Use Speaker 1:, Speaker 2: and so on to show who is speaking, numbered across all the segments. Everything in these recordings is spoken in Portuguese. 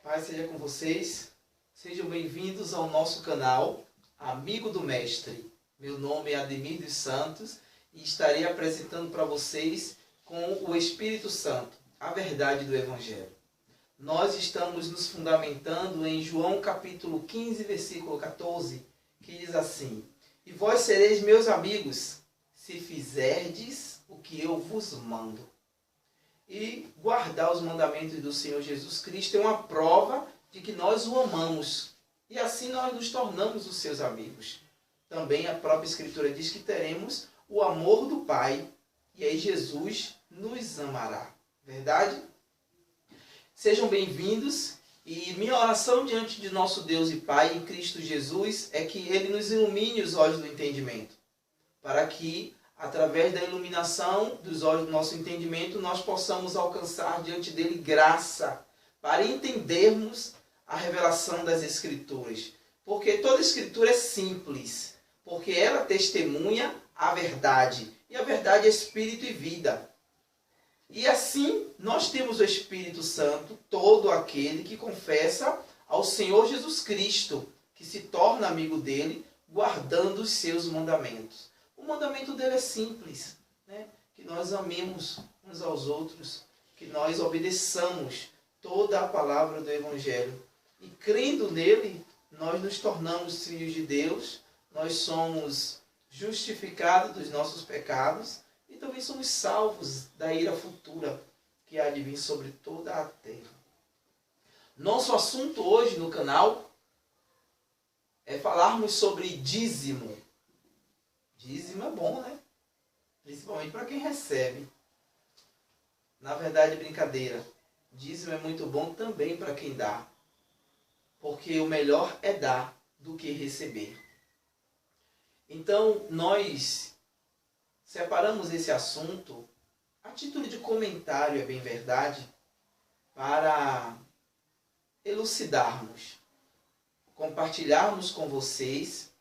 Speaker 1: Paz seja com vocês. Sejam bem-vindos ao nosso canal Amigo do Mestre. Meu nome é Ademir dos Santos e estarei apresentando para vocês com o Espírito Santo a verdade do Evangelho. Nós estamos nos fundamentando em João capítulo 15, versículo 14, que diz assim: E vós sereis meus amigos, se fizerdes o que eu vos mando. E guardar os mandamentos do Senhor Jesus Cristo é uma prova de que nós o amamos. E assim nós nos tornamos os seus amigos. Também a própria Escritura diz que teremos o amor do Pai. E aí Jesus nos amará. Verdade? Sejam bem-vindos. E minha oração diante de nosso Deus e Pai em Cristo Jesus é que Ele nos ilumine os olhos do entendimento. Para que, através da iluminação dos olhos do nosso entendimento, nós possamos alcançar diante dele graça para entendermos a revelação das Escrituras. Porque toda Escritura é simples, porque ela testemunha a verdade. E a verdade é Espírito e vida. E assim, nós temos o Espírito Santo, todo aquele que confessa ao Senhor Jesus Cristo, que se torna amigo dele, guardando os seus mandamentos. O mandamento dele é simples, né? Que nós amemos uns aos outros, que nós obedeçamos toda a palavra do Evangelho. E crendo nele, nós nos tornamos filhos de Deus, nós somos justificados dos nossos pecados e também somos salvos da ira futura que há de vir sobre toda a terra. Nosso assunto hoje no canal é falarmos sobre dízimo. Dízimo é bom, né? Principalmente para quem recebe. Na verdade, brincadeira. Dízimo é muito bom também para quem dá. Porque o melhor é dar do que receber. Então, nós separamos esse assunto, a título de comentário, é bem verdade, para elucidarmos, compartilharmos com vocês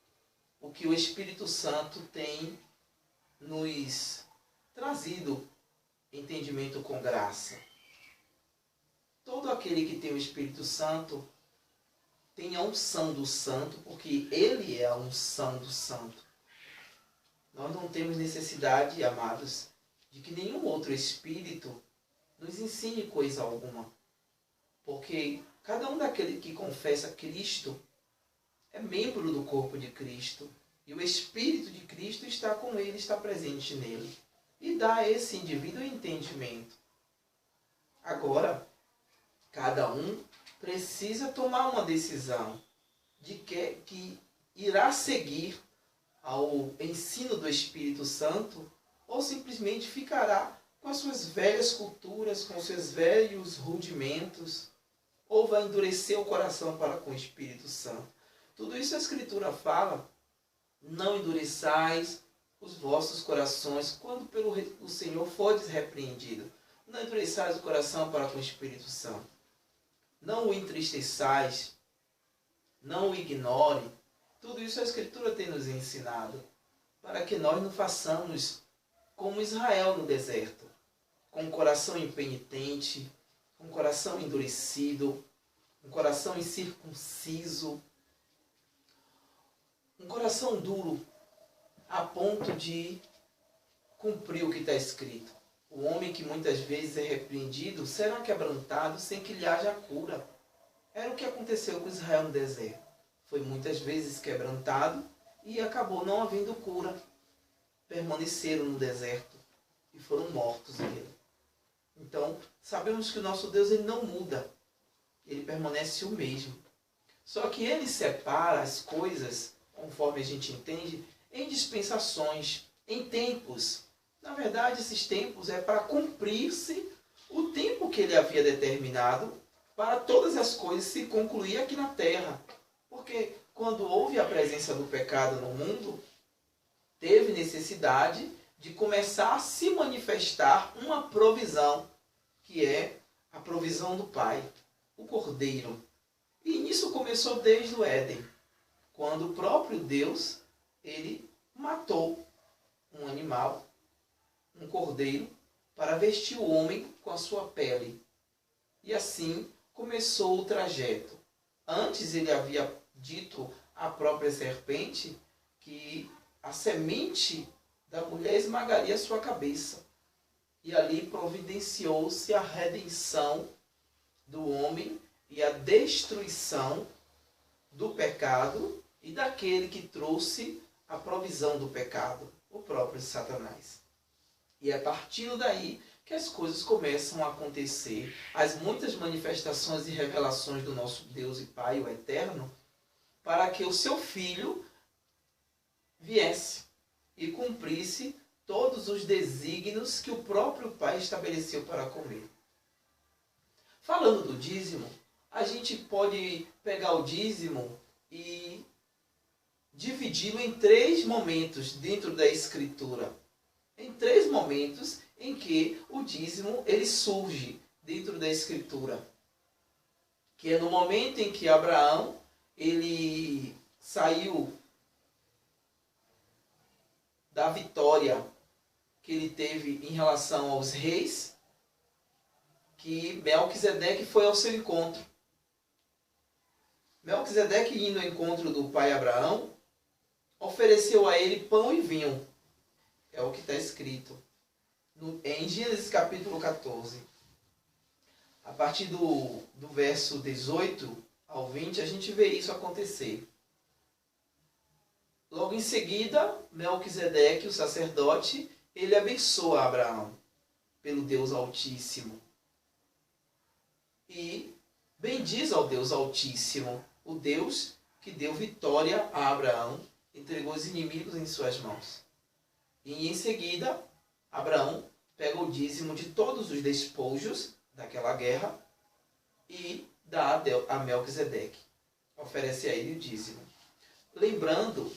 Speaker 1: o que o Espírito Santo tem nos trazido entendimento com graça. Todo aquele que tem o Espírito Santo tem a unção do Santo, porque ele é a unção do Santo. Nós não temos necessidade, amados, de que nenhum outro Espírito nos ensine coisa alguma. Porque cada um daquele que confessa Cristo é membro do corpo de Cristo. E o Espírito de Cristo está com ele, está presente nele. E dá a esse indivíduo entendimento. Agora, cada um precisa tomar uma decisão de que irá seguir ao ensino do Espírito Santo ou simplesmente ficará com as suas velhas culturas, com os seus velhos rudimentos, ou vai endurecer o coração para com o Espírito Santo. Tudo isso a Escritura fala: não endureçais os vossos corações quando pelo o Senhor fordes repreendido. Não endureçais o coração para com o Espírito Santo. Não o entristeçais, não o ignore. Tudo isso a Escritura tem nos ensinado, para que nós não façamos como Israel no deserto, com um coração impenitente, um coração endurecido, um coração incircunciso, um coração duro, a ponto de cumprir o que está escrito. O homem que muitas vezes é repreendido será quebrantado sem que lhe haja cura. Era o que aconteceu com Israel no deserto. Foi muitas vezes quebrantado e acabou não havendo cura. Permaneceram no deserto e foram mortos nele. Então, sabemos que o nosso Deus ele não muda. Ele permanece o mesmo. Só que ele separa as coisas, conforme a gente entende, em dispensações, em tempos. Na verdade, esses tempos é para cumprir-se o tempo que ele havia determinado para todas as coisas se concluir aqui na terra. Porque quando houve a presença do pecado no mundo, teve necessidade de começar a se manifestar uma provisão, que é a provisão do Pai, o Cordeiro. E nisso começou desde o Éden, quando o próprio Deus, ele matou um animal, um cordeiro, para vestir o homem com a sua pele. E assim começou o trajeto. Antes ele havia dito à própria serpente que a semente da mulher esmagaria sua cabeça. E ali providenciou-se a redenção do homem e a destruição do pecado e daquele que trouxe a provisão do pecado, o próprio Satanás. E é partindo daí que as coisas começam a acontecer, as muitas manifestações e revelações do nosso Deus e Pai, o Eterno, para que o seu Filho viesse e cumprisse todos os desígnios que o próprio Pai estabeleceu para comer. Falando do dízimo, a gente pode pegar o dízimo e dividi-lo em 3 momentos dentro da Escritura. Em 3 momentos em que o dízimo ele surge dentro da Escritura. Que é no momento em que Abraão ele saiu da vitória que ele teve em relação aos reis, que Melquisedeque foi ao seu encontro. Melquisedeque, indo ao encontro do pai Abraão, ofereceu a ele pão e vinho. É o que está escrito em Gênesis capítulo 14. A partir do verso 18 ao 20, a gente vê isso acontecer. Logo em seguida, Melquisedeque, o sacerdote, ele abençoa Abraão pelo Deus Altíssimo. E bendiz ao Deus Altíssimo, o Deus que deu vitória a Abraão, entregou os inimigos em suas mãos. E em seguida, Abraão pega o dízimo de todos os despojos daquela guerra e dá a Melquisedeque. Oferece a ele o dízimo. Lembrando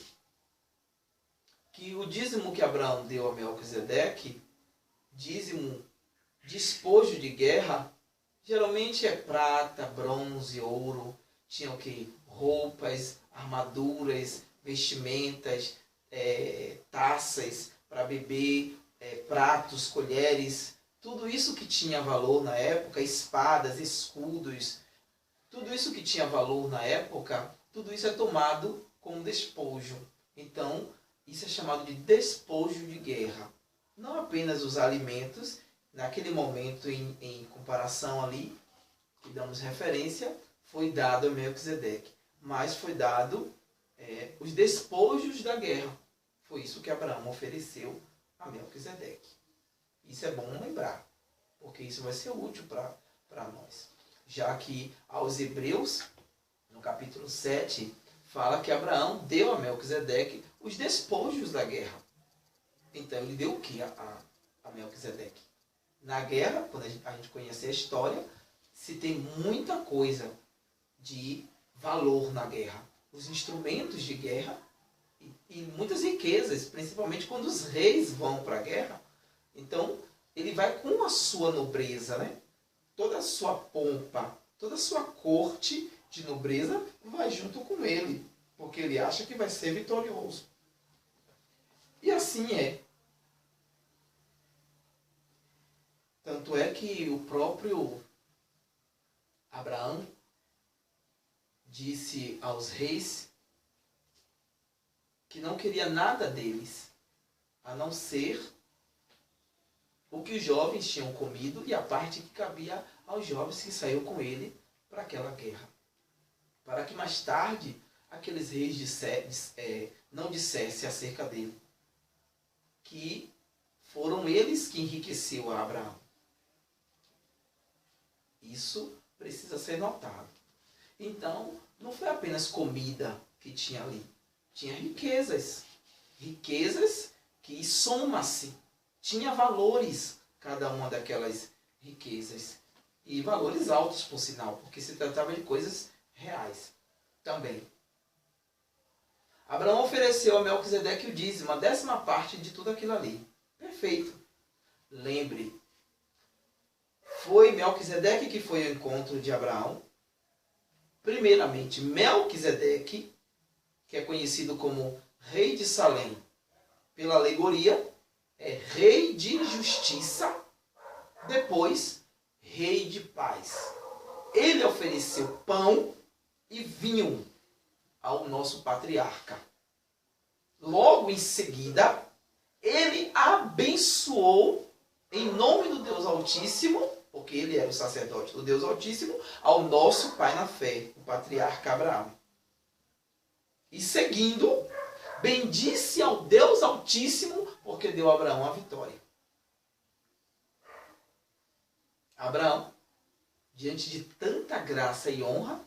Speaker 1: que o dízimo que Abraão deu a Melquisedeque, dízimo, despojo de guerra, geralmente é prata, bronze, ouro. Tinha o que? Roupas, armaduras, vestimentas, taças para beber, pratos, colheres. Tudo isso que tinha valor na época, espadas, escudos, tudo isso que tinha valor na época, tudo isso é tomado como despojo. Então, isso é chamado de despojo de guerra. Não apenas os alimentos, naquele momento em comparação ali, que damos referência, foi dado a Melquisedeque, mas foi dado os despojos da guerra. Foi isso que Abraão ofereceu a Melquisedeque. Isso é bom lembrar, porque isso vai ser útil para nós. Já que aos Hebreus, no capítulo 7, fala que Abraão deu a Melquisedeque os despojos da guerra. Então ele deu o que a Melquisedeque? Na guerra, quando a gente conhece a história, se tem muita coisa de valor na guerra. Os instrumentos de guerra e muitas riquezas, principalmente quando os reis vão para a guerra. Então, ele vai com a sua nobreza, né? Toda a sua pompa, toda a sua corte de nobreza vai junto com ele, porque ele acha que vai ser vitorioso. E assim é. Tanto é que o próprio Abraão disse aos reis que não queria nada deles, a não ser o que os jovens tinham comido e a parte que cabia aos jovens que saíram com ele para aquela guerra. Para que mais tarde aqueles reis não dissessem acerca dele que foram eles que enriqueceu a Abraão. Isso precisa ser notado. Então, não foi apenas comida que tinha ali. Tinha riquezas. Riquezas que soma-se. Tinha valores, cada uma daquelas riquezas. E valores altos, por sinal, porque se tratava de coisas reais também. Abraão ofereceu a Melquisedeque o dízimo, a 10ª parte de tudo aquilo ali. Perfeito. Lembre, foi Melquisedeque que foi ao encontro de Abraão. Primeiramente, Melquisedeque, que é conhecido como rei de Salém, pela alegoria, é rei de justiça, depois rei de paz. ele ofereceu pão e vinho ao nosso patriarca. Logo em seguida, ele abençoou em nome do Deus Altíssimo, porque ele era o sacerdote do Deus Altíssimo, ao nosso pai na fé, o patriarca Abraão. E seguindo, bendisse ao Deus Altíssimo, porque deu a Abraão a vitória. Abraão, diante de tanta graça e honra,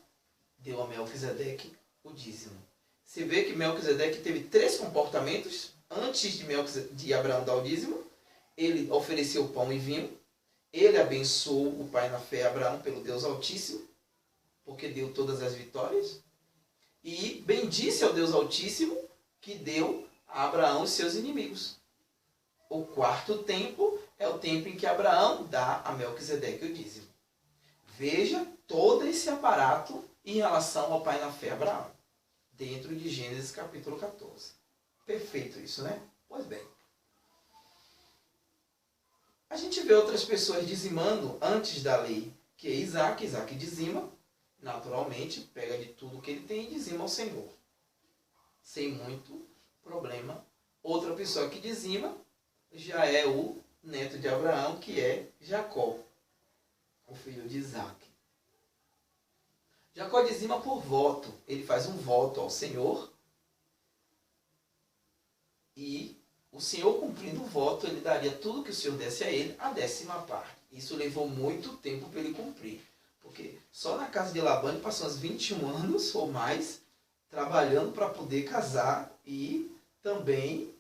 Speaker 1: deu a Melquisedeque o dízimo. Você vê que Melquisedeque teve 3 comportamentos antes de Abraão dar o dízimo. Ele ofereceu pão e vinho. Ele abençoou o pai na fé, Abraão, pelo Deus Altíssimo, porque deu todas as vitórias. E bendisse ao Deus Altíssimo, que deu a Abraão os seus inimigos. O 4º tempo é o tempo em que Abraão dá a Melquisedeque o dízimo. Veja todo esse aparato em relação ao pai na fé, Abraão, dentro de Gênesis capítulo 14. Perfeito isso, né? Pois bem. A gente vê outras pessoas dizimando antes da lei, que é Isaac. Isaac dizima, naturalmente, pega de tudo que ele tem e dizima ao Senhor. Sem muito problema. Outra pessoa que dizima já é o neto de Abraão, que é Jacó, o filho de Isaac. Jacó dizima por voto. Ele faz um voto ao Senhor e o Senhor, cumprindo o voto, ele daria tudo que o Senhor desse a ele, a 10ª parte. Isso levou muito tempo para ele cumprir. Porque só na casa de Labão ele passou uns 21 anos ou mais trabalhando para poder casar e também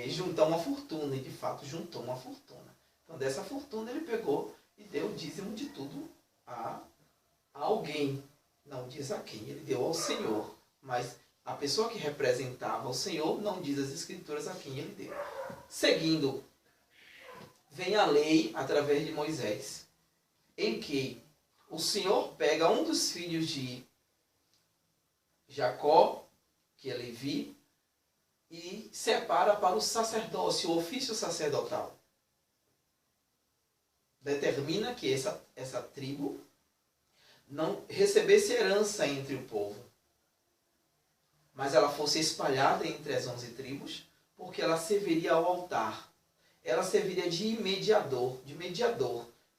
Speaker 1: juntar uma fortuna. E de fato juntou uma fortuna. Então dessa fortuna ele pegou e deu o dízimo de tudo a alguém. Não diz a quem, ele deu ao Senhor. Mas a pessoa que representava o Senhor não diz as Escrituras a quem ele deu. Seguindo, vem a lei através de Moisés, em que o Senhor pega um dos filhos de Jacó, que é Levi, e separa para o sacerdócio, o ofício sacerdotal. Determina que essa tribo não recebesse herança entre o povo, mas ela fosse espalhada entre as 11 tribos, porque ela serviria ao altar. Ela serviria de mediador,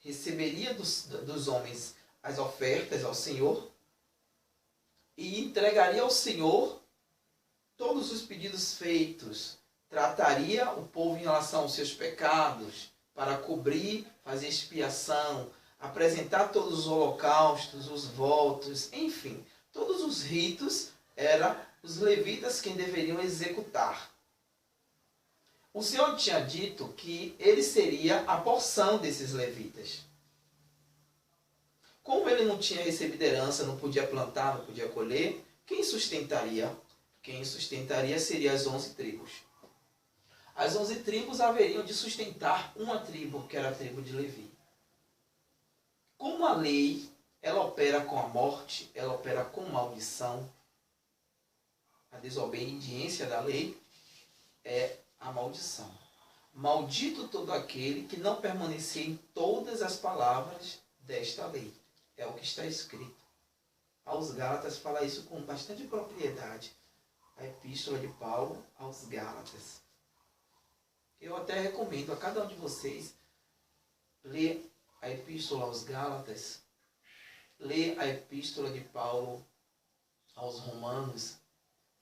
Speaker 1: receberia dos homens as ofertas ao Senhor e entregaria ao Senhor todos os pedidos feitos. Trataria o povo em relação aos seus pecados, para cobrir, fazer expiação, apresentar todos os holocaustos, os votos, enfim, todos os ritos eram os levitas quem deveriam executar. O Senhor tinha dito que ele seria a porção desses levitas. Como ele não tinha recebido herança, não podia plantar, não podia colher, quem sustentaria? Quem sustentaria seria as 11 tribos. As 11 tribos haveriam de sustentar uma tribo, que era a tribo de Levi. Como a lei, ela opera com a morte, ela opera com maldição. A desobediência da lei é a maldição. Maldito todo aquele que não permanecer em todas as palavras desta lei. É o que está escrito. Aos Gálatas fala isso com bastante propriedade. A epístola de Paulo aos Gálatas. Eu até recomendo a cada um de vocês ler a epístola aos Gálatas, ler a epístola de Paulo aos Romanos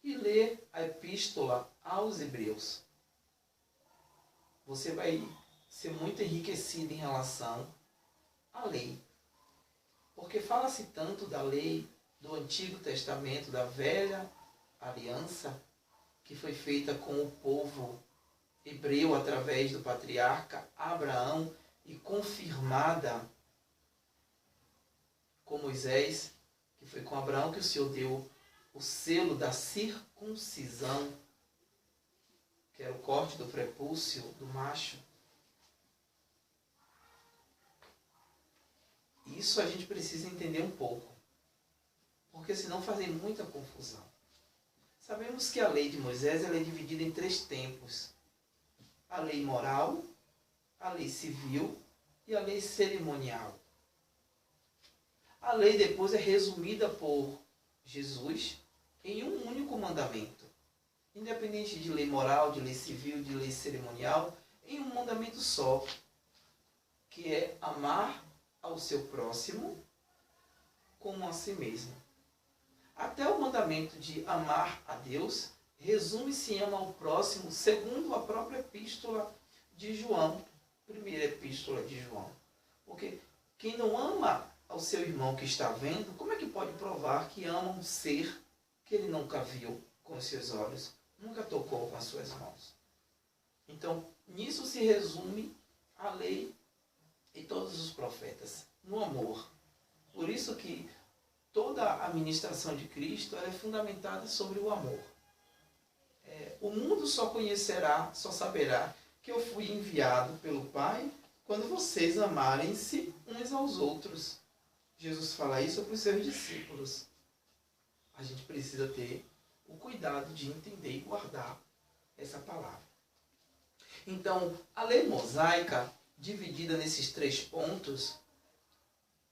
Speaker 1: e ler a epístola aos Hebreus. Você vai ser muito enriquecido em relação à lei. Porque fala-se tanto da lei do Antigo Testamento, da velha aliança, que foi feita com o povo hebreu através do patriarca Abraão e confirmada com Moisés, que foi com Abraão que o Senhor deu o selo da circuncisão, que era o corte do prepúcio do macho. Isso a gente precisa entender um pouco, porque senão fazem muita confusão. Sabemos que a lei de Moisés ela é dividida em 3 tempos. A lei moral, a lei civil e a lei cerimonial. A lei depois é resumida por Jesus em um único mandamento. Independente de lei moral, de lei civil, de lei cerimonial, em um mandamento só, que é amar ao seu próximo como a si mesmo. Até o mandamento de amar a Deus resume-se em amar ao próximo, segundo a própria epístola de João, primeira epístola de João. Porque quem não ama ao seu irmão que está vendo, como é que pode provar que ama um ser que ele nunca viu com os seus olhos, nunca tocou com as suas mãos? Então, nisso se resume a lei e todos os profetas, no amor. Por isso que toda a ministração de Cristo é fundamentada sobre o amor. O mundo só conhecerá, só saberá que eu fui enviado pelo Pai quando vocês amarem-se uns aos outros. Jesus fala isso para os seus discípulos. A gente precisa ter o cuidado de entender e guardar essa palavra. Então, a lei mosaica, dividida nesses 3 pontos,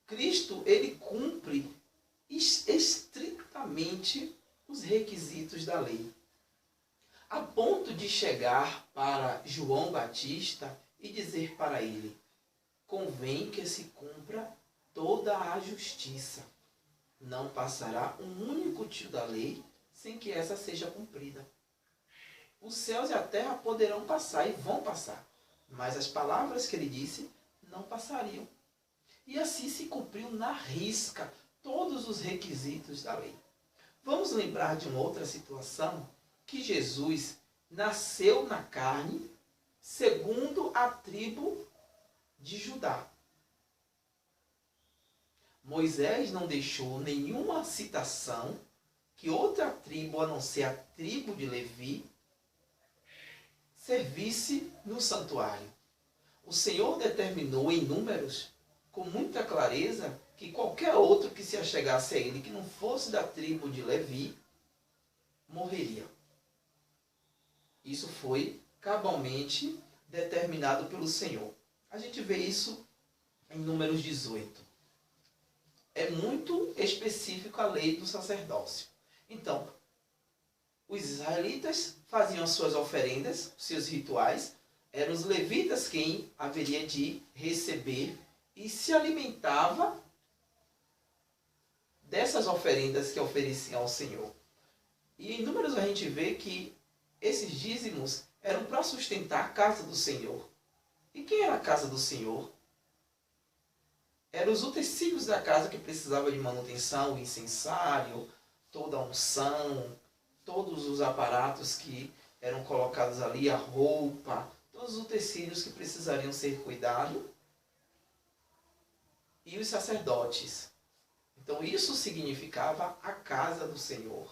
Speaker 1: Cristo ele cumpre estritamente os requisitos da lei, a ponto de chegar para João Batista e dizer para ele: convém que se cumpra toda a justiça. Não passará um único tio da lei sem que essa seja cumprida. Os céus e a terra poderão passar e vão passar, mas as palavras que ele disse não passariam. E assim se cumpriu na risca todos os requisitos da lei. Vamos lembrar de uma outra situação, que Jesus nasceu na carne segundo a tribo de Judá. Moisés não deixou nenhuma citação que outra tribo, a não ser a tribo de Levi, servisse no santuário. O Senhor determinou em Números, com muita clareza, que qualquer outro que se achegasse a ele, que não fosse da tribo de Levi, morreria. Isso foi cabalmente determinado pelo Senhor. A gente vê isso em Números 18. É muito específico a lei do sacerdócio. Então, os israelitas faziam as suas oferendas, seus rituais. Eram os levitas quem haveria de receber e se alimentava dessas oferendas que ofereciam ao Senhor. E em Números a gente vê que esses dízimos eram para sustentar a casa do Senhor. E quem era a casa do Senhor? Eram os utensílios da casa que precisavam de manutenção, o incensário, toda a unção, todos os aparatos que eram colocados ali, a roupa, todos os utensílios que precisariam ser cuidados. E os sacerdotes. Então isso significava a casa do Senhor.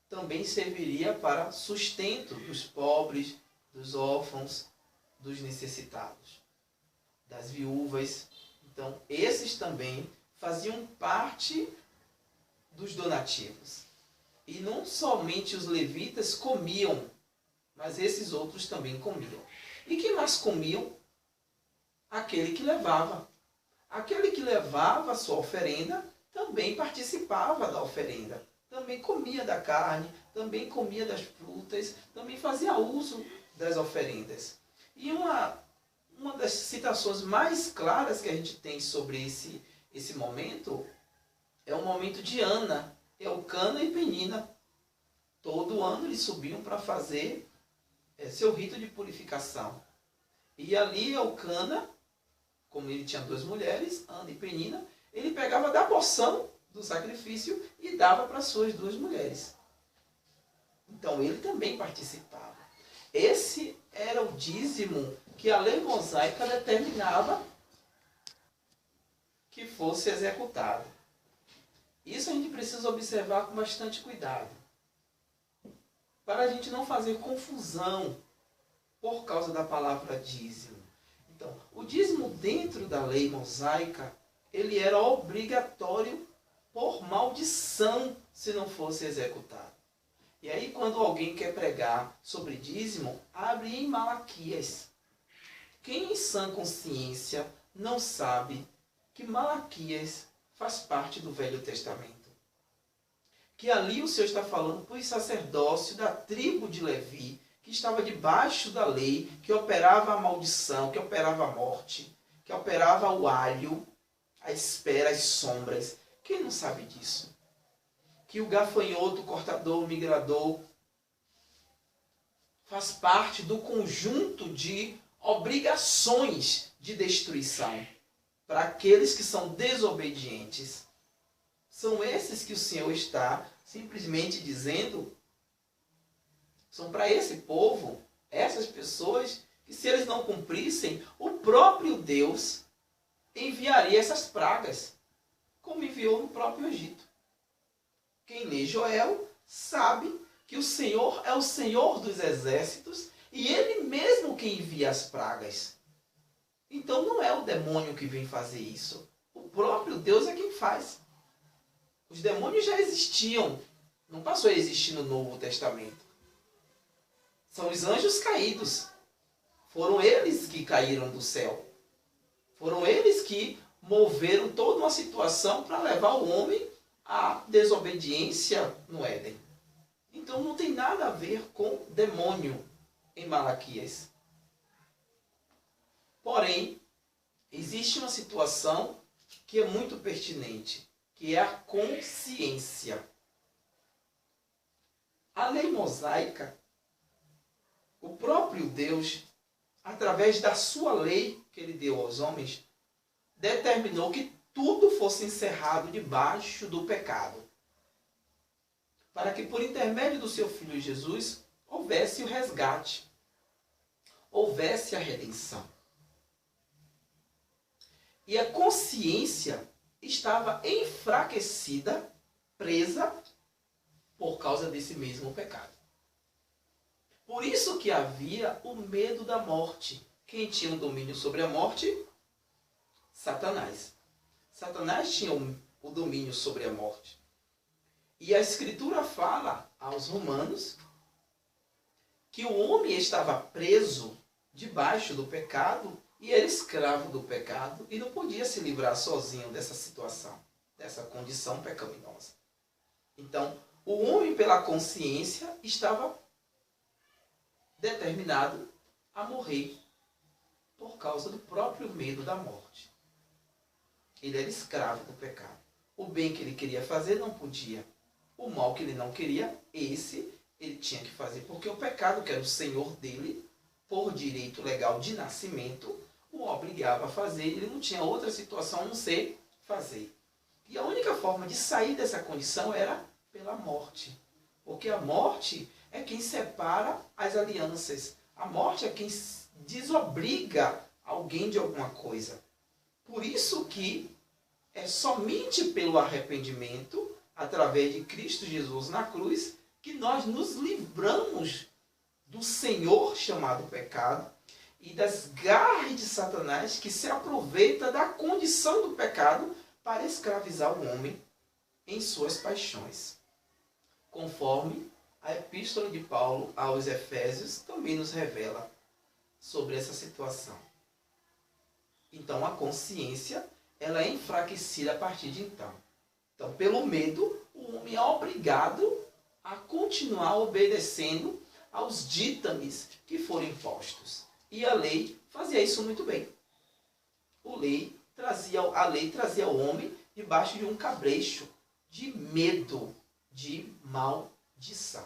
Speaker 1: Também serviria para sustento dos pobres, dos órfãos, dos necessitados, das viúvas. Então esses também faziam parte dos donativos. E não somente os levitas comiam, mas esses outros também comiam. E quem mais comiam? Aquele que levava. Aquele que levava a sua oferenda também participava da oferenda. Também comia da carne, também comia das frutas, também fazia uso das oferendas. E uma das citações mais claras que a gente tem sobre esse momento é o momento de Ana, Elcana e Penina. Todo ano eles subiam para fazer seu rito de purificação. E ali Elcana, como ele tinha 2 mulheres, Ana e Penina, ele pegava da porção do sacrifício e dava para suas 2 mulheres. Então ele também participava. Esse era o dízimo que a lei mosaica determinava que fosse executado. Isso a gente precisa observar com bastante cuidado, para a gente não fazer confusão por causa da palavra dízimo. Então, o dízimo dentro da lei mosaica, ele era obrigatório por maldição se não fosse executado. E aí quando alguém quer pregar sobre dízimo, abre em Malaquias. Quem em sã consciência não sabe que Malaquias faz parte do Velho Testamento. Que ali o Senhor está falando para o sacerdócio da tribo de Levi, que estava debaixo da lei, que operava a maldição, que operava a morte, que operava o alho, a espera, as sombras. Quem não sabe disso? Que o gafanhoto, o cortador, o migrador faz parte do conjunto de obrigações de destruição para aqueles que são desobedientes. São esses que o Senhor está simplesmente dizendo, são para esse povo, essas pessoas, que se eles não cumprissem, o próprio Deus enviaria essas pragas, como enviou no próprio Egito. Quem lê Joel sabe que o Senhor é o Senhor dos exércitos e Ele mesmo que envia as pragas. Então não é o demônio que vem fazer isso. O próprio Deus é quem faz. Os demônios já existiam. Não passou a existir no Novo Testamento. São os anjos caídos. Foram eles que caíram do céu. Foram eles que moveram toda uma situação para levar o homem à desobediência no Éden. Então não tem nada a ver com demônio em Malaquias. Porém, existe uma situação que é muito pertinente, que é a consciência. A lei mosaica, o próprio Deus, através da sua lei que ele deu aos homens, determinou que tudo fosse encerrado debaixo do pecado. Para que por intermédio do seu Filho Jesus, houvesse o resgate, houvesse a redenção. E a consciência estava enfraquecida, presa, por causa desse mesmo pecado. Por isso que havia o medo da morte. Quem tinha um domínio sobre a morte? Satanás. Satanás tinha o domínio sobre a morte. E a Escritura fala aos romanos que o homem estava preso debaixo do pecado e era escravo do pecado e não podia se livrar sozinho dessa situação, dessa condição pecaminosa. Então, o homem pela consciência estava determinado a morrer por causa do próprio medo da morte. Ele era escravo do pecado. O bem que ele queria fazer não podia. O mal que ele não queria, esse ele tinha que fazer. Porque o pecado, que era o senhor dele, por direito legal de nascimento, o obrigava a fazer. Ele não tinha outra situação a não ser fazer. E a única forma de sair dessa condição era pela morte. Porque a morte é quem separa as alianças. A morte é quem desobriga alguém de alguma coisa. Por isso que é somente pelo arrependimento, através de Cristo Jesus na cruz, que nós nos livramos do Senhor chamado pecado e das garras de Satanás, que se aproveita da condição do pecado para escravizar o homem em suas paixões. Conforme a epístola de Paulo aos Efésios também nos revela sobre essa situação. Então a consciência ela é enfraquecida a partir de então. Então, pelo medo, o homem é obrigado a continuar obedecendo aos dítames que foram impostos. E a lei fazia isso muito bem. A lei trazia o homem debaixo de um cabresto de medo, de maldição.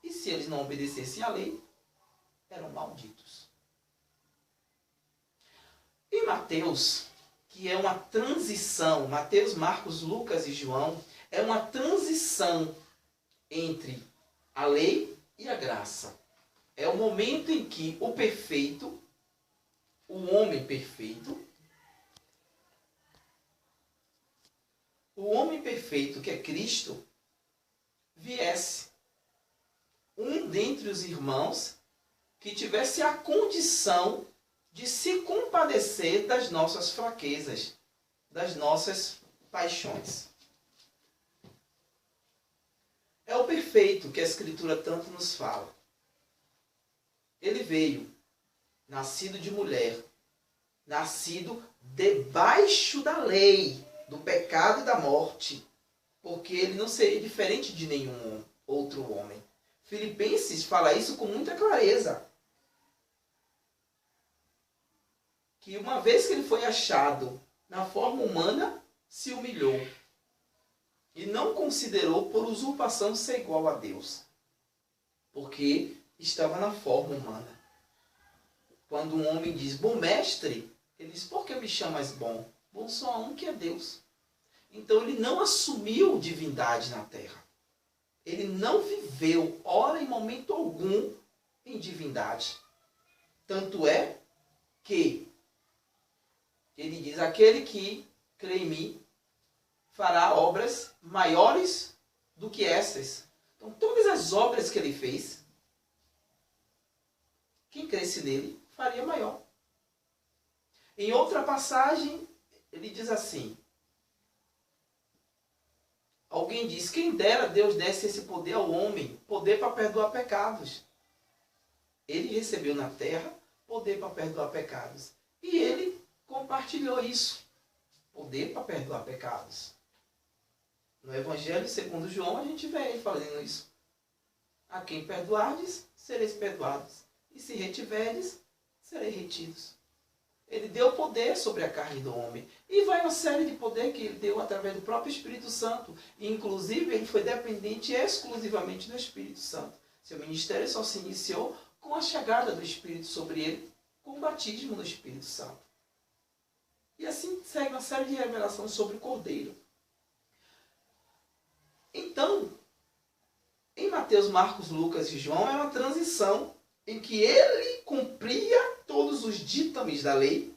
Speaker 1: E se eles não obedecessem à lei, eram malditos. Em Mateus, que é uma transição, Mateus, Marcos, Lucas e João, é uma transição entre a lei e a graça. É o momento em que o perfeito, o homem perfeito que é Cristo, viesse. Um dentre os irmãos que tivesse a condição de se compadecer das nossas fraquezas, das nossas paixões. É o perfeito que a Escritura tanto nos fala. Ele veio, nascido de mulher, nascido debaixo da lei, do pecado e da morte, porque ele não seria diferente de nenhum outro homem. Filipenses fala isso com muita clareza. Que uma vez que ele foi achado na forma humana, se humilhou. E não considerou por usurpação ser igual a Deus. Porque estava na forma humana. Quando um homem diz, bom mestre, ele diz, por que me chamas bom? Bom só há um que é Deus. Então ele não assumiu divindade na terra. Ele não viveu, ora em momento algum, em divindade. Tanto é que ele diz, aquele que crê em mim fará obras maiores do que essas. Então todas as obras que ele fez, quem cresce nele faria maior. Em outra passagem, ele diz assim, alguém diz, quem dera Deus desse esse poder ao homem, poder para perdoar pecados. Ele recebeu na terra poder para perdoar pecados. E ele compartilhou isso, poder para perdoar pecados. No Evangelho segundo João, a gente vê ele falando isso. A quem perdoardes, sereis perdoados. E se retiverdes, sereis retidos. Ele deu poder sobre a carne do homem. E vai uma série de poder que ele deu através do próprio Espírito Santo. E, inclusive, ele foi dependente exclusivamente do Espírito Santo. Seu ministério só se iniciou com a chegada do Espírito sobre ele, com o batismo no Espírito Santo. E assim segue uma série de revelações sobre o Cordeiro. Então, em Mateus, Marcos, Lucas e João, é uma transição em que ele cumpria todos os ditames da lei.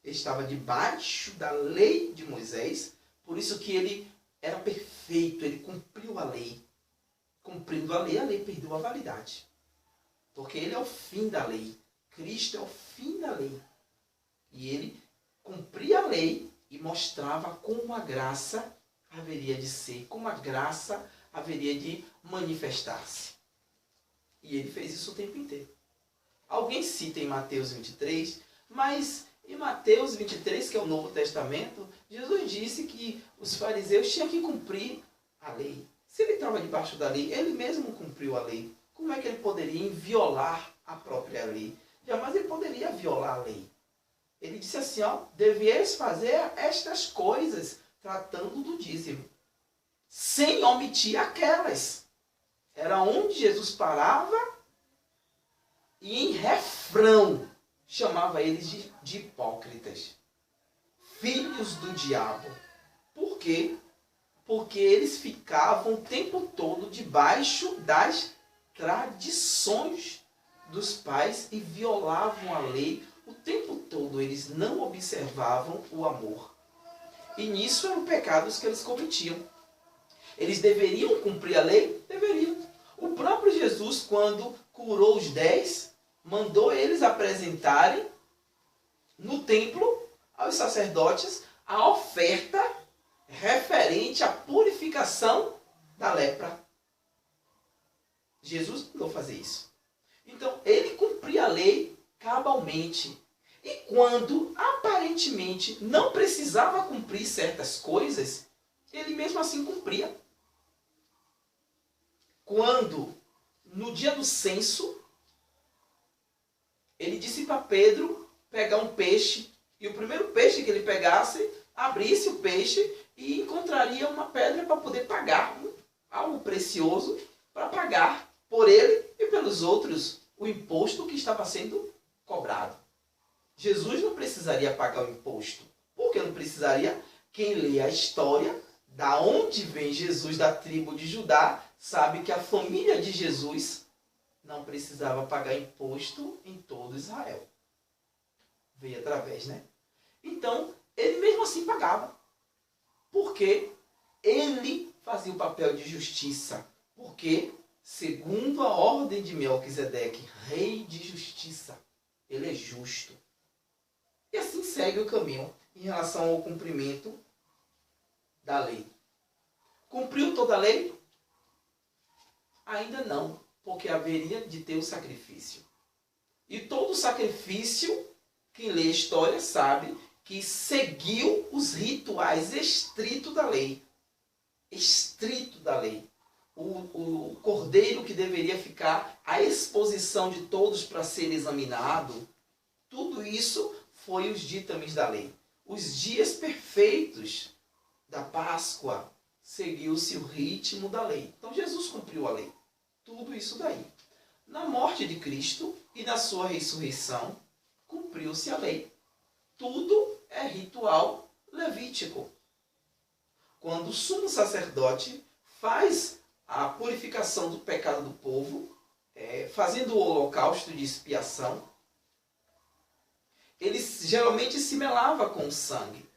Speaker 1: Ele estava debaixo da lei de Moisés, por isso que ele era perfeito, ele cumpriu a lei. Cumprindo a lei perdeu a validade. Porque ele é o fim da lei. Cristo é o fim da lei. E ele cumpria a lei e mostrava como a graça haveria de ser, como a graça haveria de manifestar-se. E ele fez isso o tempo inteiro. Alguém cita em Mateus 23, mas em Mateus 23, que é o Novo Testamento, Jesus disse que os fariseus tinham que cumprir a lei. Se ele estava debaixo da lei, ele mesmo cumpriu a lei. Como é que ele poderia violar a própria lei? Jamais ele poderia violar a lei. Ele disse assim, ó, devieis fazer estas coisas, tratando do dízimo, sem omitir aquelas. Era onde Jesus parava e em refrão chamava eles de hipócritas, filhos do diabo. Por quê? Porque eles ficavam o tempo todo debaixo das tradições dos pais e violavam a lei. O tempo todo eles não observavam o amor. E nisso eram pecados que eles cometiam. Eles deveriam cumprir a lei? Deveriam. O próprio Jesus, quando curou os 10, mandou eles apresentarem no templo aos sacerdotes a oferta referente à purificação da lepra. Jesus mandou fazer isso. Então, ele cumpria a lei cabalmente. E quando aparentemente não precisava cumprir certas coisas, ele mesmo assim cumpria. Quando, no dia do censo, ele disse para Pedro pegar um peixe, e o primeiro peixe que ele pegasse, abrisse o peixe e encontraria uma pedra para poder pagar, algo precioso, para pagar por ele e pelos outros o imposto que estava sendo cobrado. Jesus não precisaria pagar o imposto. Por que não precisaria? Quem lê a história, da onde vem Jesus, da tribo de Judá, sabe que a família de Jesus não precisava pagar imposto em todo Israel. Veio através, né? Então, ele mesmo assim pagava. Porque ele fazia o papel de justiça. Porque, segundo a ordem de Melquisedeque, rei de justiça, ele é justo. E assim segue o caminho em relação ao cumprimento da lei. Cumpriu toda a lei? Ainda não, porque haveria de ter o sacrifício. E todo sacrifício, quem lê a história sabe que seguiu os rituais estritos da lei. Estrito da lei. O cordeiro que deveria ficar à exposição de todos para ser examinado, tudo isso foi os ditames da lei. Os dias perfeitos da Páscoa, seguiu-se o ritmo da lei. Então Jesus cumpriu a lei. Tudo isso daí. Na morte de Cristo e na sua ressurreição, cumpriu-se a lei. Tudo é ritual levítico. Quando o sumo sacerdote faz a purificação do pecado do povo, fazendo o holocausto de expiação, ele geralmente se melava com o sangue.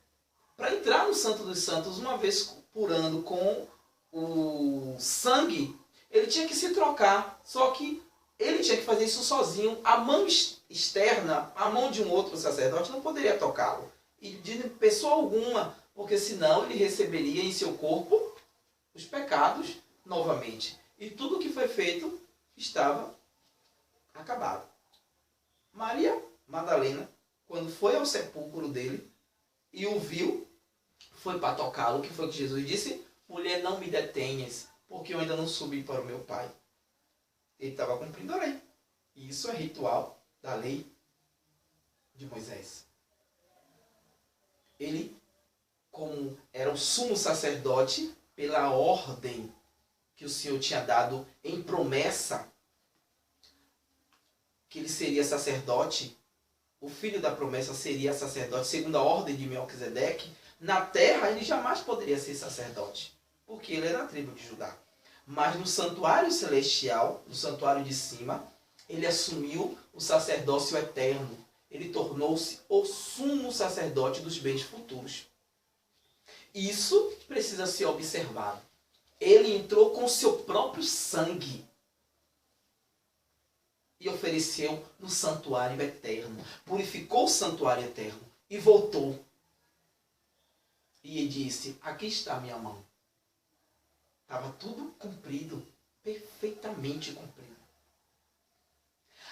Speaker 1: Para entrar no Santo dos Santos, uma vez por ano, com o sangue, ele tinha que se trocar. Só que ele tinha que fazer isso sozinho. A mão externa, a mão de um outro sacerdote, não poderia tocá-lo. E de pessoa alguma, porque senão ele receberia em seu corpo os pecados novamente. E tudo o que foi feito estava acabado. Maria Madalena, quando foi ao sepulcro dele e o viu, foi para tocá-lo. O que foi que Jesus disse? Mulher, não me detenhas, porque eu ainda não subi para o meu Pai. Ele estava cumprindo a lei. E isso é ritual da lei de Moisés. Ele, como era o sumo sacerdote, pela ordem que o Senhor tinha dado em promessa, que ele seria sacerdote, o filho da promessa seria sacerdote, segundo a ordem de Melquisedeque, na terra ele jamais poderia ser sacerdote, porque ele era da tribo de Judá. Mas no santuário celestial, no santuário de cima, ele assumiu o sacerdócio eterno. Ele tornou-se o sumo sacerdote dos bens futuros. Isso precisa ser observado. Ele entrou com seu próprio sangue e ofereceu no santuário eterno. Purificou o santuário eterno e voltou. E ele disse, aqui está a minha mão. Estava tudo cumprido, perfeitamente cumprido.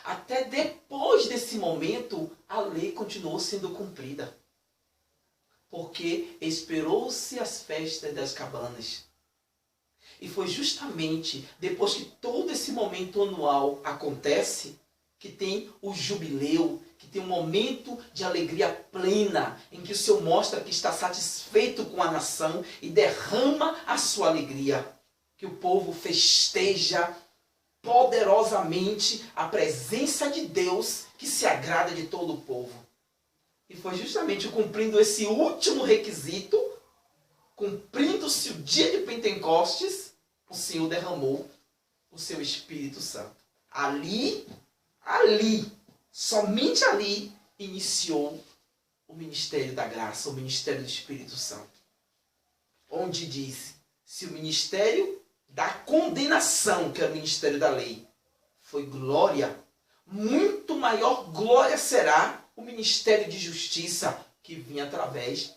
Speaker 1: Até depois desse momento, a lei continuou sendo cumprida. Porque esperou-se as festas das cabanas. E foi justamente depois que todo esse momento anual acontece, que tem o jubileu, que tem um momento de alegria plena, em que o Senhor mostra que está satisfeito com a nação e derrama a sua alegria. Que o povo festeja poderosamente a presença de Deus que se agrada de todo o povo. E foi justamente cumprindo esse último requisito, cumprindo-se o dia de Pentecostes, o Senhor derramou o seu Espírito Santo. Ali, somente ali, iniciou o ministério da graça, o ministério do Espírito Santo. Onde diz, se o ministério da condenação, que é o ministério da lei, foi glória, muito maior glória será o ministério de justiça que vinha através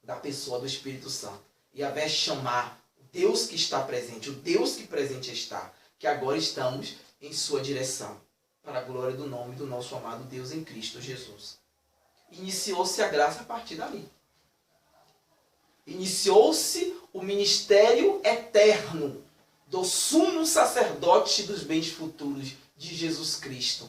Speaker 1: da pessoa do Espírito Santo. E ao invés de chamar o Deus que está presente, o Deus que presente está, que agora estamos em sua direção, para a glória do nome do nosso amado Deus em Cristo Jesus. Iniciou-se a graça a partir dali. Iniciou-se o ministério eterno do sumo sacerdote dos bens futuros de Jesus Cristo.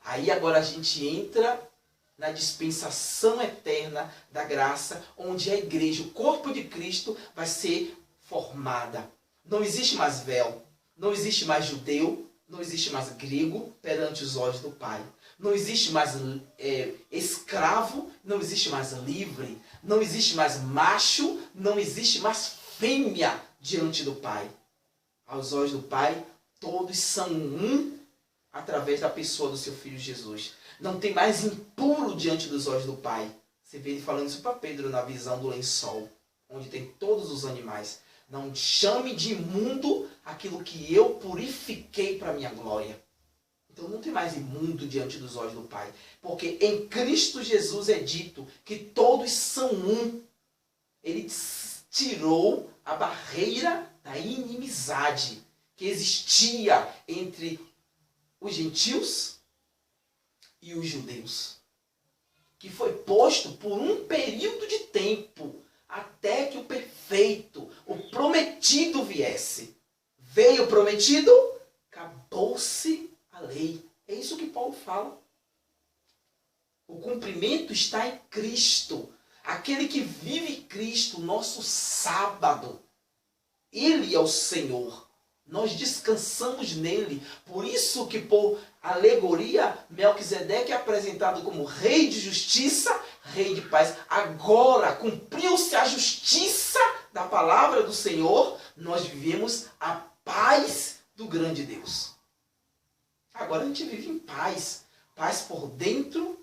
Speaker 1: Aí agora a gente entra na dispensação eterna da graça, onde a igreja, o corpo de Cristo, vai ser formada. Não existe mais véu, não existe mais judeu, não existe mais grego perante os olhos do Pai. Não existe mais escravo, não existe mais livre, não existe mais macho, não existe mais fêmea diante do Pai. Aos olhos do Pai, todos são um através da pessoa do seu Filho Jesus. Não tem mais impuro diante dos olhos do Pai. Você vê ele falando isso para Pedro na visão do lençol, onde tem todos os animais. Não chame de imundo aquilo que eu purifiquei para a minha glória. Então não tem mais imundo diante dos olhos do Pai. Porque em Cristo Jesus é dito que todos são um. Ele tirou a barreira da inimizade que existia entre os gentios e os judeus. que foi posto por um período de tempo, até que o perfeito, o prometido viesse. Veio o prometido, acabou-se a lei. É isso que Paulo fala. O cumprimento está em Cristo. Aquele que vive Cristo, nosso sábado. Ele é o Senhor. Nós descansamos nele. Por isso que por alegoria, Melquisedeque é apresentado como rei de justiça, rei de paz. Agora, cumpriu-se a justiça da palavra do Senhor, nós vivemos a paz do grande Deus. Agora a gente vive em paz. Paz por dentro,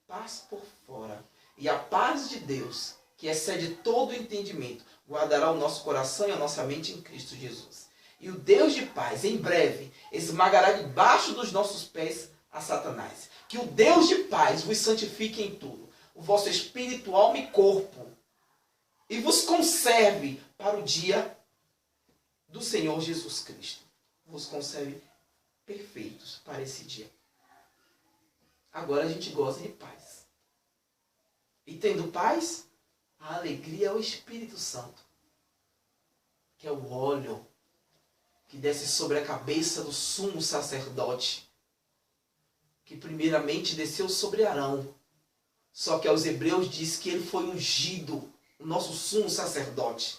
Speaker 1: paz por fora. E a paz de Deus, que excede todo o entendimento, guardará o nosso coração e a nossa mente em Cristo Jesus. E o Deus de paz, em breve, esmagará debaixo dos nossos pés a Satanás. Que o Deus de paz vos santifique em tudo, o vosso espírito, alma e corpo, e vos conserve para o dia do Senhor Jesus Cristo. Vos conserve perfeitos para esse dia. Agora a gente goza de paz. E tendo paz, a alegria é o Espírito Santo, que é o óleo que desce sobre a cabeça do sumo sacerdote, que primeiramente desceu sobre Arão. Só que aos Hebreus diz que ele foi ungido, o nosso sumo sacerdote.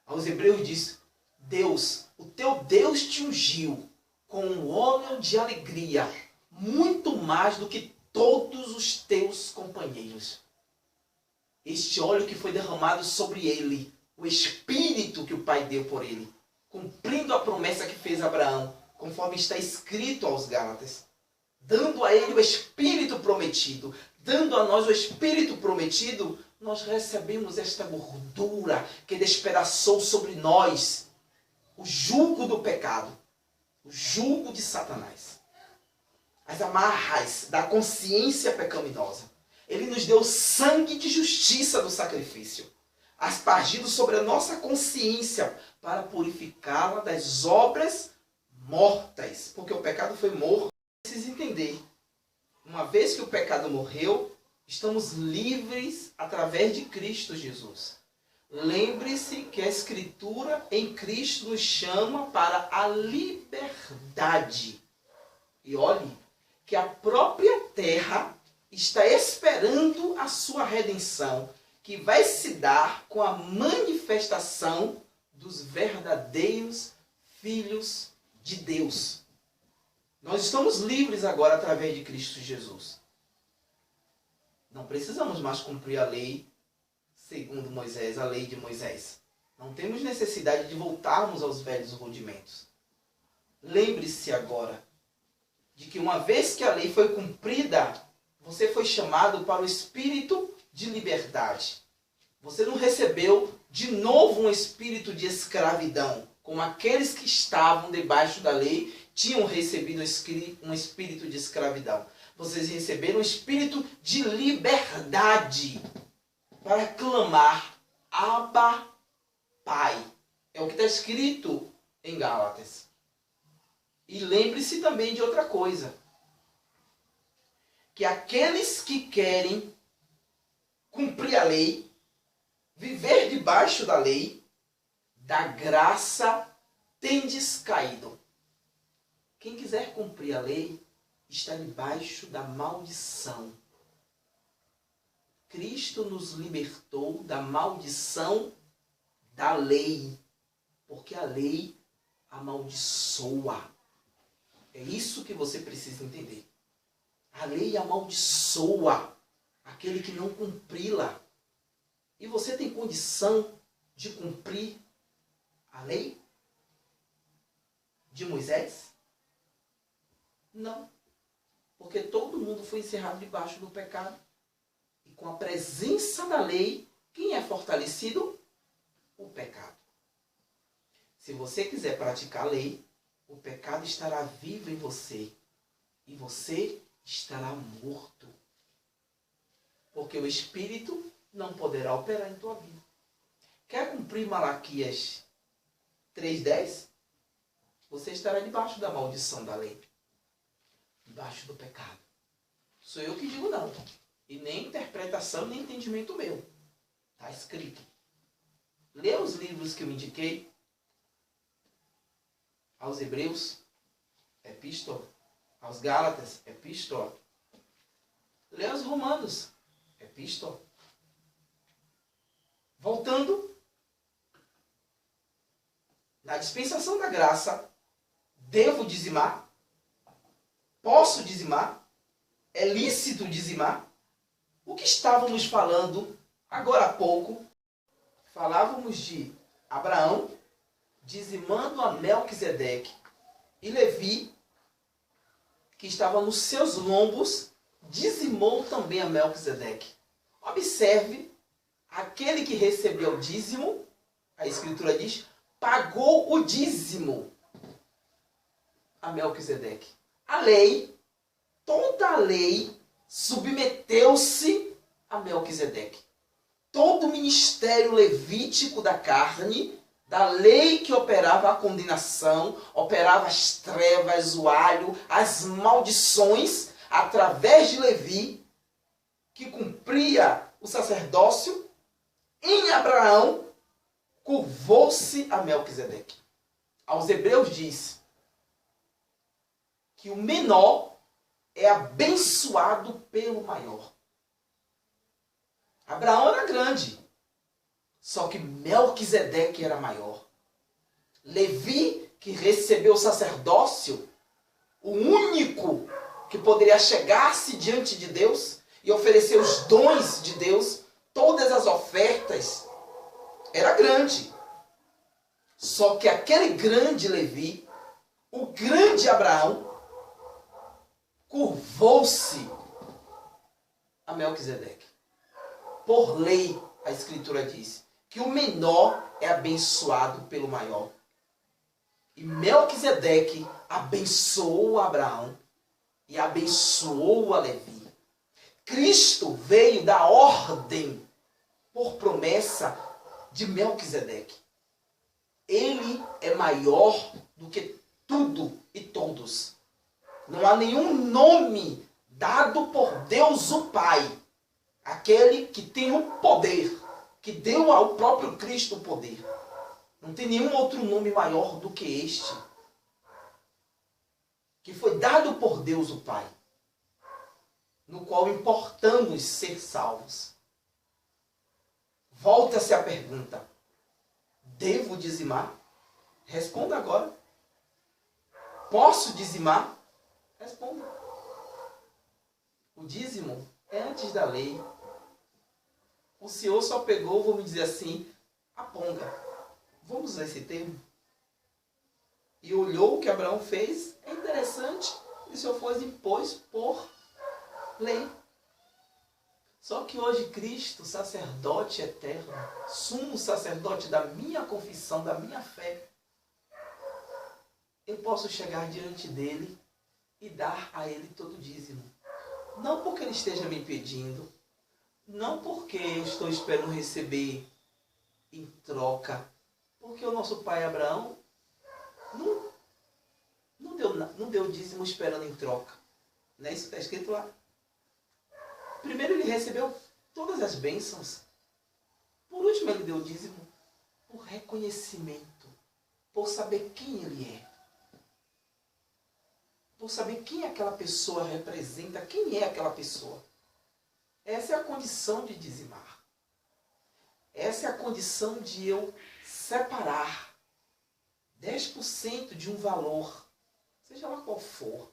Speaker 1: Aos Hebreus diz, Deus, o teu Deus te ungiu com um óleo de alegria, muito mais do que todos os teus companheiros. Este óleo que foi derramado sobre ele, o Espírito que o Pai deu por ele, cumprindo a promessa que fez Abraão, conforme está escrito aos Gálatas, dando a ele o Espírito prometido, dando a nós o Espírito prometido, nós recebemos esta gordura que despedaçou sobre nós o jugo do pecado, o jugo de Satanás, as amarras da consciência pecaminosa. Ele nos deu sangue de justiça do sacrifício, aspargido sobre a nossa consciência, para purificá-la das obras mortas. Porque o pecado foi morto. Precisa entender. Uma vez que o pecado morreu, estamos livres através de Cristo Jesus. Lembre-se que a Escritura em Cristo nos chama para a liberdade. E olhe que a própria terra está esperando a sua redenção, que vai se dar com a manifestação dos verdadeiros filhos de Deus. Nós estamos livres agora através de Cristo Jesus. Não precisamos mais cumprir a lei segundo Moisés, a lei de Moisés. Não temos necessidade de voltarmos aos velhos rudimentos. Lembre-se agora de que uma vez que a lei foi cumprida, você foi chamado para o espírito de liberdade. Você não recebeu de novo um espírito de escravidão, como aqueles que estavam debaixo da lei tinham recebido um espírito de escravidão. Vocês receberam um espírito de liberdade para clamar Abba, Pai. É o que está escrito em Gálatas. E lembre-se também de outra coisa. Que aqueles que querem cumprir a lei, viver debaixo da lei, da graça tendes caído. Quem quiser cumprir a lei está debaixo da maldição. Cristo nos libertou da maldição da lei, porque a lei amaldiçoa. É isso que você precisa entender. A lei amaldiçoa aquele que não cumpri-la. E você tem condição de cumprir a lei de Moisés? Não. Porque todo mundo foi encerrado debaixo do pecado. E com a presença da lei, quem é fortalecido? O pecado. Se você quiser praticar a lei, o pecado estará vivo em você. E você estará morto. Porque o Espírito não poderá operar em tua vida. Quer cumprir Malaquias 3:10? Você estará debaixo da maldição da lei. Debaixo do pecado. Sou eu que digo não. E nem interpretação, nem entendimento meu. Está escrito. Lê os livros que eu indiquei. Aos Hebreus, epístola. Aos Gálatas, epístola. Lê os Romanos, epístola. Voltando, na dispensação da graça, devo dizimar? Posso dizimar? É lícito dizimar? O que estávamos falando agora há pouco? Falávamos de Abraão dizimando a Melquisedeque e Levi, que estava nos seus lombos, dizimou também a Melquisedeque. Observe, aquele que recebeu o dízimo, a Escritura diz, pagou o dízimo a Melquisedeque. A lei, toda a lei, submeteu-se a Melquisedeque. Todo o ministério levítico da carne, da lei que operava a condenação, operava as trevas, o alho, as maldições, através de Levi, que cumpria o sacerdócio, em Abraão, curvou-se a Melquisedeque. Aos Hebreus diz que o menor é abençoado pelo maior. Abraão era grande, só que Melquisedeque era maior. Levi, que recebeu o sacerdócio, o único que poderia chegar-se diante de Deus e oferecer os dons de Deus, todas as ofertas, era grande. Só que aquele grande Levi, o grande Abraão, curvou-se a Melquisedeque. Por lei, a Escritura diz que o menor é abençoado pelo maior. E Melquisedeque abençoou Abraão e abençoou a Levi. Cristo veio da ordem por promessa de Melquisedeque. Ele é maior do que tudo e todos. Não há nenhum nome dado por Deus o Pai, aquele que tem o poder, que deu ao próprio Cristo o poder. Não tem nenhum outro nome maior do que este, que foi dado por Deus o Pai, no qual importamos ser salvos. Volta-se a pergunta: devo dizimar? Responda agora. Posso dizimar? Responda. O dízimo é antes da lei. O Senhor só pegou, vamos dizer assim, a ponga. Vamos usar esse termo. E olhou o que Abraão fez. É interessante. E o Senhor foi impôs por lei. Só que hoje Cristo, sacerdote eterno, sumo sacerdote da minha confissão, da minha fé, eu posso chegar diante dele e dar a ele todo o dízimo. Não porque ele esteja me pedindo, não porque eu estou esperando receber em troca, porque o nosso pai Abraão não deu dízimo esperando em troca. Não é isso que está escrito lá? Primeiro ele recebeu todas as bênçãos. Por último ele deu dízimo por reconhecimento, por saber quem ele é. Por saber quem aquela pessoa representa, quem é aquela pessoa. Essa é a condição de dizimar. Essa é a condição de eu separar 10% de um valor, seja lá qual for,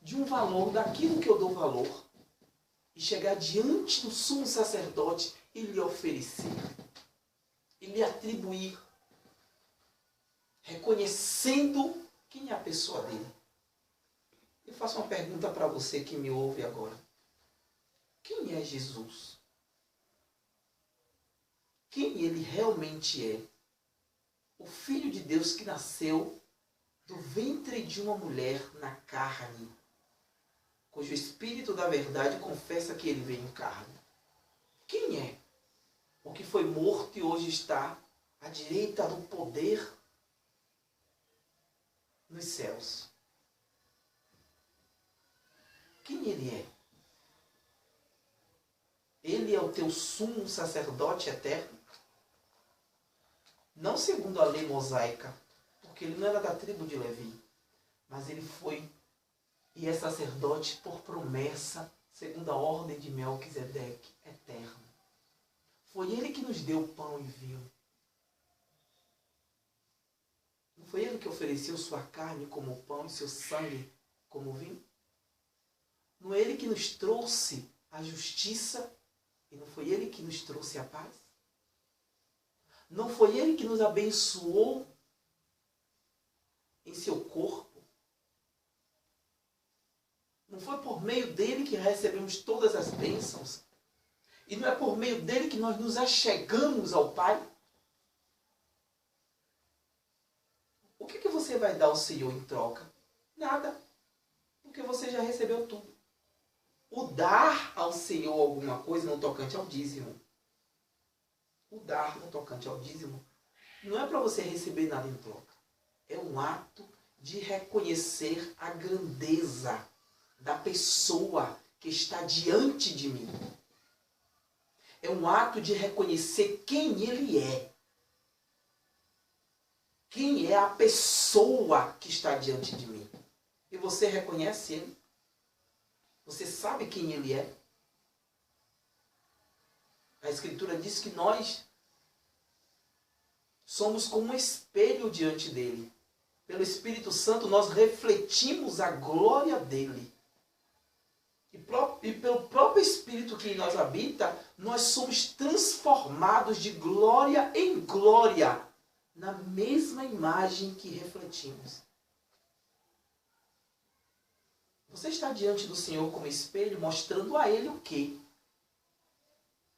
Speaker 1: de um valor, daquilo que eu dou valor, e chegar diante do sumo sacerdote e lhe oferecer, e lhe atribuir, reconhecendo quem é a pessoa dele. Eu faço uma pergunta para você que me ouve agora. Quem é Jesus? Quem ele realmente é? O Filho de Deus que nasceu do ventre de uma mulher na carne, cujo Espírito da verdade confessa que ele veio em carne. Quem é? O que foi morto e hoje está à direita do poder nos céus. quem ele é? Ele é o teu sumo sacerdote eterno? Não segundo a lei mosaica, porque ele não era da tribo de Levi, mas ele foi e é sacerdote por promessa, segundo a ordem de Melquisedeque, eterno. Foi ele que nos deu pão e vinho. Não foi ele que ofereceu sua carne como pão e seu sangue como vinho? Não é ele que nos trouxe a justiça e não foi ele que nos trouxe a paz? Não foi ele que nos abençoou em seu corpo? Não foi por meio dele que recebemos todas as bênçãos? E não é por meio dele que nós nos achegamos ao Pai? O que você vai dar ao Senhor em troca? Nada. Porque você já recebeu tudo. O dar ao Senhor alguma coisa no tocante ao dízimo. O dar no tocante ao dízimo não é para você receber nada em troca. É um ato de reconhecer a grandeza da pessoa que está diante de mim. É um ato de reconhecer quem ele é. Quem é a pessoa que está diante de mim. E você reconhece ele? Você sabe quem ele é? A Escritura diz que nós somos como um espelho diante dele. Pelo Espírito Santo nós refletimos a glória dele. E pelo próprio Espírito que em nós habita, nós somos transformados de glória em glória, na mesma imagem que refletimos. Você está diante do Senhor como espelho, mostrando a Ele o quê?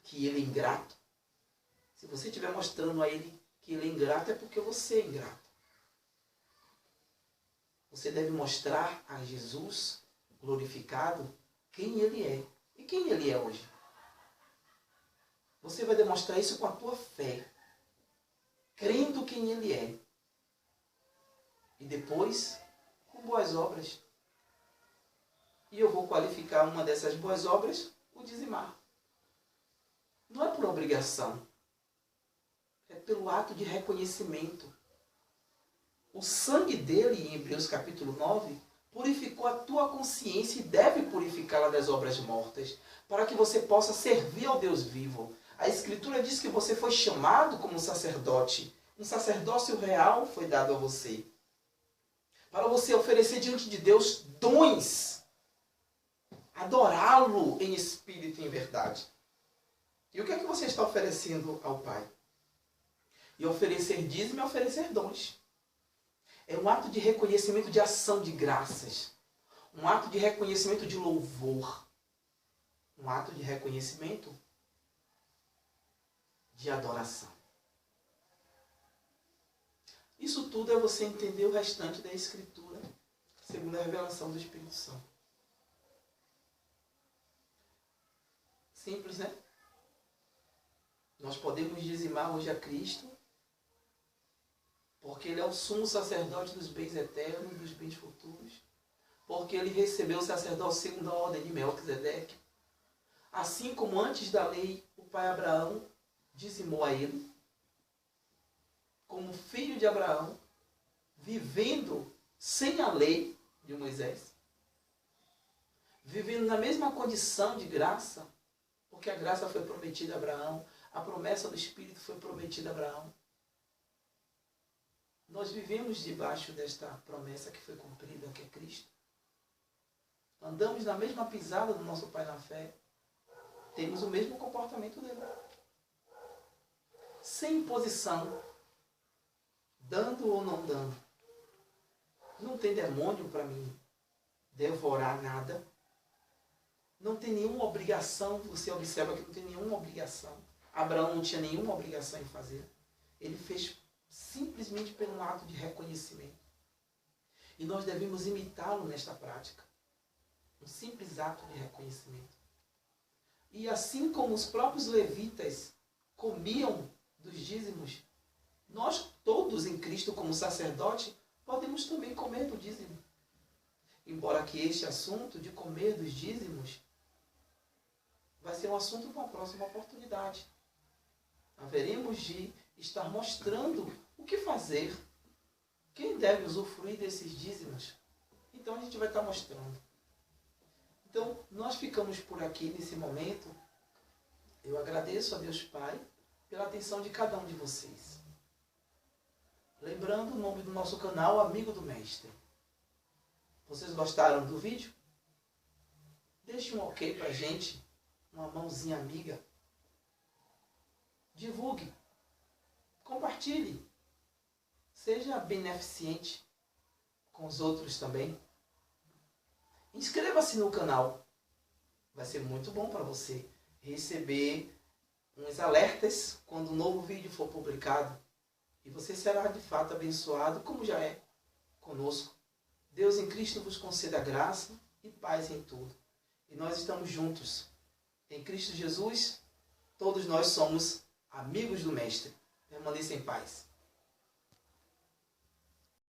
Speaker 1: Que Ele é ingrato? Se você estiver mostrando a Ele que Ele é ingrato, é porque você é ingrato. Você deve mostrar a Jesus glorificado quem Ele é. E quem Ele é hoje? Você vai demonstrar isso com a tua fé, crendo quem Ele é. E depois, com boas obras. E eu vou qualificar uma dessas boas obras, o dizimar. Não é por obrigação. É pelo ato de reconhecimento. O sangue dele, em Hebreus capítulo 9, purificou a tua consciência e deve purificá-la das obras mortas, para que você possa servir ao Deus vivo. A Escritura diz que você foi chamado como sacerdote. Um sacerdócio real foi dado a você. Para você oferecer diante de Deus dons. Adorá-lo em espírito e em verdade. E o que é que você está oferecendo ao Pai? E oferecer dízimo é oferecer dons. É um ato de reconhecimento de ação de graças. Um ato de reconhecimento de louvor. Um ato de reconhecimento de adoração. Isso tudo é você entender o restante da Escritura, segundo a revelação do Espírito Santo. Simples, né? Nós podemos dizimar hoje a Cristo, porque Ele é o sumo sacerdote dos bens eternos e dos bens futuros. Porque Ele recebeu o sacerdócio segundo a ordem de Melquisedeque. Assim como antes da lei, o pai Abraão dizimou a Ele, como filho de Abraão, vivendo sem a lei de Moisés, vivendo na mesma condição de graça, porque a graça foi prometida a Abraão, a promessa do Espírito foi prometida a Abraão. Nós vivemos debaixo desta promessa que foi cumprida, que é Cristo. Andamos na mesma pisada do nosso Pai na fé. Temos o mesmo comportamento dele. Sem imposição. Dando ou não dando. Não tem demônio para mim devorar nada. Não tem nenhuma obrigação. Você observa que não tem nenhuma obrigação. Abraão não tinha nenhuma obrigação em fazer. Ele fez simplesmente pelo ato de reconhecimento. E nós devemos imitá-lo nesta prática. Um simples ato de reconhecimento. E assim como os próprios levitas comiam dos dízimos, nós todos em Cristo como sacerdote podemos também comer do dízimo. embora que este assunto de comer dos dízimos vai ser um assunto para uma próxima oportunidade. Haveremos de estar mostrando o que fazer, quem deve usufruir desses dízimos. Então a gente vai estar mostrando. Então nós ficamos por aqui nesse momento. Eu agradeço a Deus Pai pela atenção de cada um de vocês. Lembrando o nome do nosso canal, Amigo do Mestre. Vocês gostaram do vídeo? Deixe um ok pra gente, uma mãozinha amiga. Divulgue, compartilhe, seja beneficente com os outros também. Inscreva-se no canal, vai ser muito bom para você receber uns alertas quando um novo vídeo for publicado. E você será de fato abençoado, como já é conosco. Deus em Cristo vos conceda graça e paz em tudo. E nós estamos juntos. Em Cristo Jesus, todos nós somos amigos do Mestre. Permaneça em paz.